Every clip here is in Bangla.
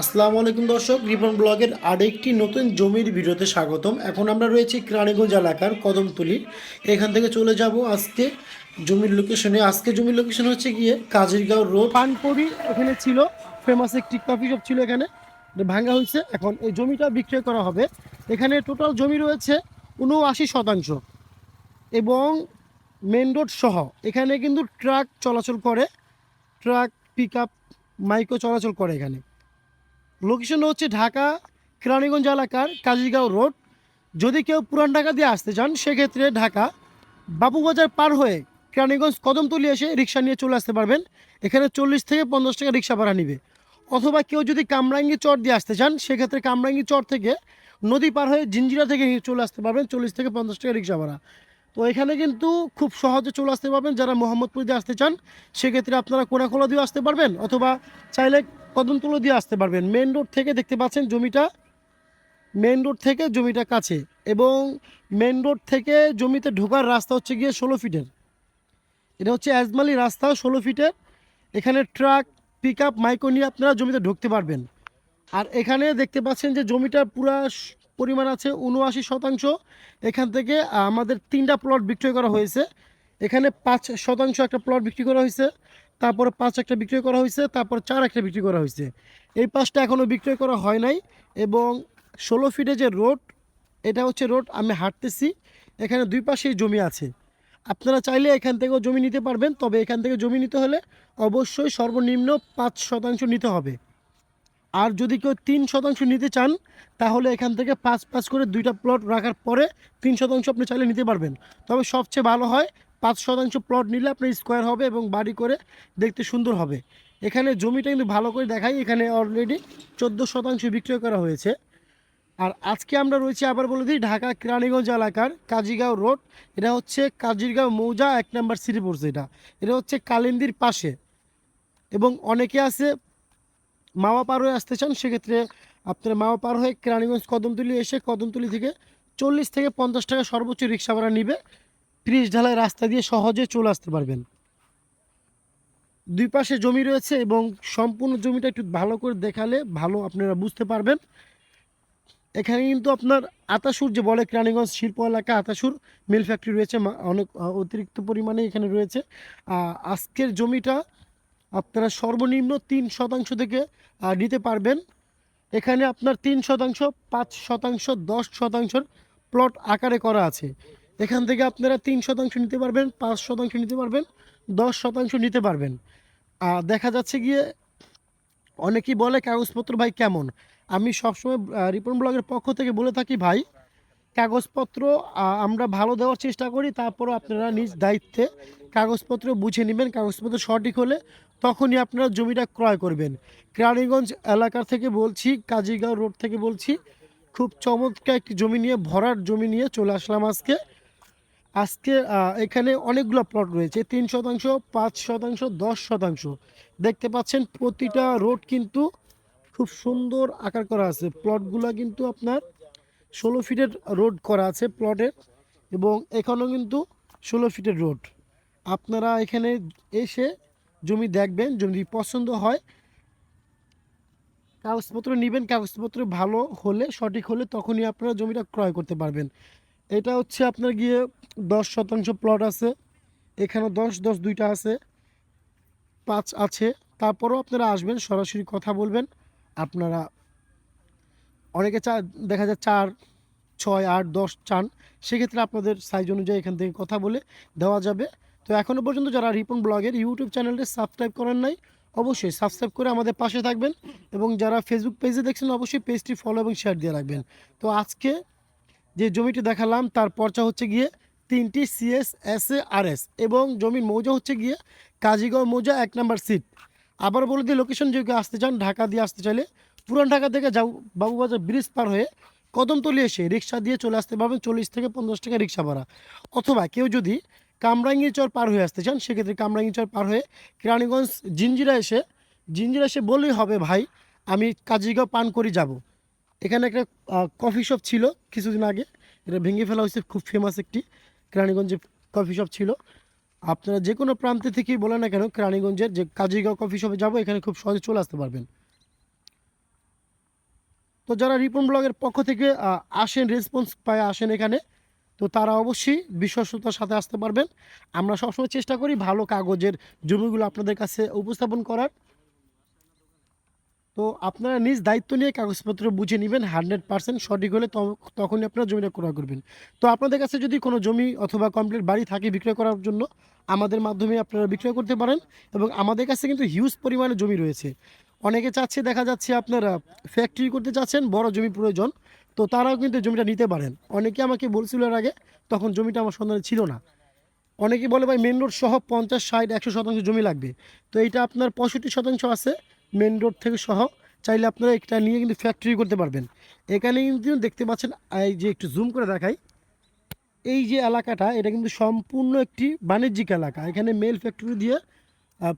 আসসালামু আলাইকুম দর্শক, রিপন ব্লগের আরেকটি নতুন জমির ভিডিওতে স্বাগতম। এখন আমরা রয়েছি কেরানীগঞ্জ এলাকার কদমতলী। এখান থেকে চলে যাব আজকে জমির লোকেশনে। আজকে জমির লোকেশন হচ্ছে গিয়ে কাজিরগাঁও রোড। পানপড়ি এখানে ছিল, ফেমাস একটি কফি শপ ছিল, এখানে ভাঙা হয়েছে। এখন এই জমিটা বিক্রয় করা হবে। এখানে টোটাল জমি রয়েছে ৭৯ শতাংশ এবং মেন রোড সহ। এখানে কিন্তু ট্রাক চলাচল করে, ট্রাক, পিক আপ, মাইকও চলাচল করে। এখানে লোকেশন হচ্ছে ঢাকা কেরানীগঞ্জ এলাকার কাজিগাঁও রোড। যদি কেউ পুরান ঢাকা দিয়ে আসতে চান সেক্ষেত্রে ঢাকা বাবুবাজার পার হয়ে কেরানীগঞ্জ কদমতলী এসে রিক্সা নিয়ে চলে আসতে পারবেন। এখানে 40 থেকে 50 টাকা রিক্সা ভাড়া নিবে। অথবা কেউ যদি কামরাঙ্গি চর দিয়ে আসতে চান সেক্ষেত্রে কামরাঙ্গি চর থেকে নদী পার হয়ে জিঞ্জিরা থেকে চলে আসতে পারবেন, 40 থেকে 50 টাকা রিক্সা ভাড়া। তো এখানে কিন্তু খুব সহজে চলে আসতে পারবেন। যারা মোহাম্মদপুর দিয়ে আসতে চান সেক্ষেত্রে আপনারা কোনাখোলা দিয়ে আসতে পারবেন, অথবা চাইলে কদমতলী দিয়ে আসতে পারবেন। মেন রোড থেকে দেখতে পাচ্ছেন জমিটা, মেন রোড থেকে জমিটা কাছে। এবং মেন রোড থেকে জমিতে ঢোকার রাস্তা হচ্ছে গিয়ে 16 ফিটের। এটা হচ্ছে আজমালি রাস্তা, 16 ফিটের। এখানে ট্রাক, পিক আপ, মাইক্রো নিয়ে আপনারা জমিতে ঢুকতে পারবেন। আর এখানে দেখতে পাচ্ছেন যে জমিটার পুরা পরিমাণ আছে ৭৯ শতাংশ। এখান থেকে আমাদের 3টা প্লট বিক্রয় করা হয়েছে। এখানে 5 শতাংশ একটা প্লট বিক্রি করা হয়েছে, তারপরে 5 একটা বিক্রয় করা হয়েছে, তারপর 4 একটা বিক্রি করা হয়েছে। এই 5টা এখনও বিক্রয় করা হয় নাই। এবং 16 ফিটে যে রোড, এটা হচ্ছে রোড, আমি হাঁটতেছি। এখানে দুই পাশেই জমি আছে। আপনারা চাইলে এখান থেকেও জমি নিতে পারবেন, তবে এখান থেকে জমি নিতে হলে অবশ্যই সর্বনিম্ন 5 শতাংশ নিতে হবে। আর যদি কেউ 3 শতাংশ নিতে চান তাহলে এখান থেকে 5-5 করে 2টা প্লট রাখার পরে 3 শতাংশ আপনি চাইলে নিতে পারবেন। তবে সবচেয়ে ভালো হয় 5 শতাংশ প্লট নিলে আপনার স্কোয়ার হবে এবং বাড়ি করে দেখতে সুন্দর হবে। এখানে জমিটা কিন্তু ভালো করে দেখাই, এখানে অলরেডি 14 শতাংশ বিক্রয় করা হয়েছে। আর আজকে আমরা রয়েছি, আবার বলে দিই, ঢাকা কেরানীগঞ্জ এলাকার কাজিগাঁও রোড। এটা হচ্ছে কাজিরগাঁও মৌজা 1 নম্বর সিটি পড়ছে। এটা এটা হচ্ছে কালিন্দির পাশে। এবং অনেকে আছে মাওয়া পার হয়ে আসতে চান, সেক্ষেত্রে আপনারা মাওয়া পার হয়ে কেরানীগঞ্জ কদমতলী এসে কদমতলী থেকে 40 থেকে 50 টাকা সর্বোচ্চ রিক্সা ভাড়া নিবে। 30 ঢালাই রাস্তা দিয়ে সহজে চলে আসতে পারবেন। দুই পাশে জমি রয়েছে এবং সম্পূর্ণ জমিটা একটু ভালো করে দেখালে ভালো আপনারা বুঝতে পারবেন। এখানে কিন্তু আপনার আতাসুর যে বলে, কেরানীগঞ্জ শিল্প এলাকা আতাসুর মিল ফ্যাক্টরি রয়েছে, অনেক অতিরিক্ত পরিমাণে এখানে রয়েছে। আজকের জমিটা আপনারা সর্বনিম্ন 3 শতাংশ থেকে নিতে পারবেন। এখানে আপনার 3 শতাংশ, 5 শতাংশ, 10 শতাংশের প্লট আকারে করা আছে। এখান থেকে আপনারা 3 শতাংশ নিতে পারবেন, 5 শতাংশ নিতে পারবেন, 10 শতাংশ নিতে পারবেন। দেখা যাচ্ছে গিয়ে অনেকেই বলে কাগজপত্র ভাই কেমন। আমি সবসময় রিপন ব্লগের পক্ষ থেকে বলে থাকি, ভাই কাগজপত্র আমরা ভালো দেওয়ার চেষ্টা করি, তারপরও আপনারা নিজ দায়িত্বে কাগজপত্র বুঝে নেবেন। কাগজপত্র সঠিক হলে তখনই আপনারা জমিটা ক্রয় করবেন। কেরানীগঞ্জ এলাকা থেকে বলছি, কাজিগাঁও রোড থেকে বলছি। খুব চমৎকার একটি জমি নিয়ে, ভরার জমি নিয়ে চলে আসলাম আজকে। আজকে এখানে অনেকগুলো প্লট রয়েছে, 3 শতাংশ, 5 শতাংশ, 10 শতাংশ। দেখতে পাচ্ছেন প্রতিটা রোড কিন্তু খুব সুন্দর আকার করা আছে। প্লটগুলো কিন্তু আপনার 16 ফিটের রোড করা আছে প্লটের। এবং এখানেও কিন্তু 16 ফিটের রোড। আপনারা এখানে এসে জমি দেখবেন, যদি পছন্দ হয় কাগজপত্র নেবেন। কাগজপত্র ভালো হলে, সঠিক হলে তখনই আপনারা জমিটা ক্রয় করতে পারবেন। এটা হচ্ছে আপনার গিয়ে 10 শতাংশ প্লট আছে। এখানে 10-10 দুইটা আছে, 5 আছে। তারপরও আপনারা আসবেন, সরাসরি কথা বলবেন। আপনারা অনেকে দেখা যায় 4, 6, 8, 10 চান, সেক্ষেত্রে আপনাদের সাইজ অনুযায়ী এখান থেকে কথা বলে দেওয়া যাবে। তো এখনও পর্যন্ত যারা রিপন ব্লগের ইউটিউব চ্যানেলটি সাবস্ক্রাইব করেন নাই, অবশ্যই সাবস্ক্রাইব করে আমাদের পাশে থাকবেন। এবং যারা ফেসবুক পেজে দেখছেন অবশ্যই পেজটি ফলো এবং শেয়ার দিয়ে রাখবেন। তো আজকে যে জমিটি দেখালাম তার পর্চা হচ্ছে গিয়ে 3টি CS, SA, RS এবং জমির মৌজা হচ্ছে গিয়ে কাজিগাঁও মৌজা 1 নম্বর সিট। আবার বলে দিই লোকেশন, যে কেউ আসতে চান ঢাকা দিয়ে আসতে চাইলে পুরান ঢাকা থেকে বাবুবাজার ব্রিজ পার হয়ে কদমতলী এসে রিক্সা দিয়ে চলে আসতে পারবেন, 40 থেকে 50 টাকা রিক্সা ভাড়া। অথবা কেউ যদি কামরাঙ্গীর চর পার হয়ে আসতে চান সেক্ষেত্রে কামরাঙ্গীর চর পার হয়ে কেরানীগঞ্জ জিঞ্জিরা এসে বললেই হবে, ভাই আমি কাজিগাঁও পান করি যাব। এখানে একটা কফি শপ ছিল কিছুদিন আগে, এটা ভেঙে ফেলা হয়েছে। খুব ফেমাস একটি কেরানীগঞ্জে কফি শপ ছিল। আপনারা যে কোনো প্রান্তে থেকেই বলেন না কেন, কেরানীগঞ্জের যে কাজিগাঁও কফি শপে যাব, এখানে খুব সহজে চলে আসতে পারবেন। তো যারা রিপন ব্লগের পক্ষ থেকে আসেন, রেসপন্স পায় আসেন এখানে, তো তারা অবশ্যই বিশ্বস্ততার সাথে আসতে পারবেন। আমরা সবসময় চেষ্টা করি ভালো কাগজের জমিগুলো আপনাদের কাছে উপস্থাপন করার। তো আপনারা নিজ দায়িত্ব নিয়ে কাগজপত্র বুঝে নেবেন, 100% সঠিক হলে তখনই আপনারা জমিটা ক্রয় করবেন। তো আপনাদের কাছে যদি কোনো জমি অথবা কমপ্লিট বাড়ি থাকে বিক্রয় করার জন্য, আমাদের মাধ্যমে আপনারা বিক্রয় করতে পারেন। এবং আমাদের কাছে কিন্তু হিউজ পরিমাণে জমি রয়েছে। অনেকে চাচ্ছে, দেখা যাচ্ছে আপনারা ফ্যাক্টরি করতে চাচ্ছেন, বড় জমি প্রয়োজন, তো তারাও কিন্তু জমিটা নিতে পারেন। অনেকে আমাকে বলছিল এর আগে, তখন জমিটা আমার সন্ধানে ছিল না। অনেকে বলে ভাই মেন রোড সহ 50, 60, 100% জমি লাগবে। তো এইটা আপনার 65% আছে মেন রোড থেকে সহ। চাইলে আপনারা এটা নিয়ে কিন্তু ফ্যাক্টরি করতে পারবেন। এখানে কিন্তু দেখতে পাচ্ছেন, এই যে একটু জুম করে দেখাই, এই যে এলাকাটা, এটা কিন্তু সম্পূর্ণ একটি বাণিজ্যিক এলাকা। এখানে মেল ফ্যাক্টরি দিয়ে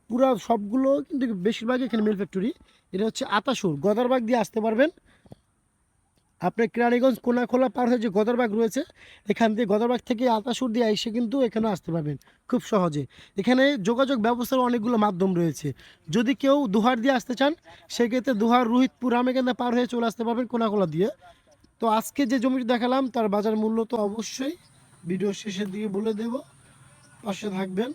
পুরা সবগুলো কিন্তু বেশিরভাগই এখানে মেল ফ্যাক্টরি। এটা হচ্ছে আতাসুর, গদারবাগ দিয়ে আসতে পারবেন। আপনার কেরানীগঞ্জ কোনাখোলা পার হয়ে যে গদরবাগ রয়েছে, এখান দিয়ে গদরবাগ থেকে আতাসুর দিয়ে এসে কিন্তু এখানে আসতে পারবেন খুব সহজে। এখানে যোগাযোগ ব্যবস্থার অনেকগুলো মাধ্যম রয়েছে। যদি কেউ দুহার দিয়ে আসতে চান, সেক্ষেত্রে দুহার, রোহিতপুর, রামেকেন্দা পার হয়ে চলে আসতে পারবেন কোনাখোলা দিয়ে। তো আজকে যে জমিটি দেখালাম তার বাজার মূল্য তো অবশ্যই ভিডিও শেষের দিকে বলে দেব, পাশে থাকবেন।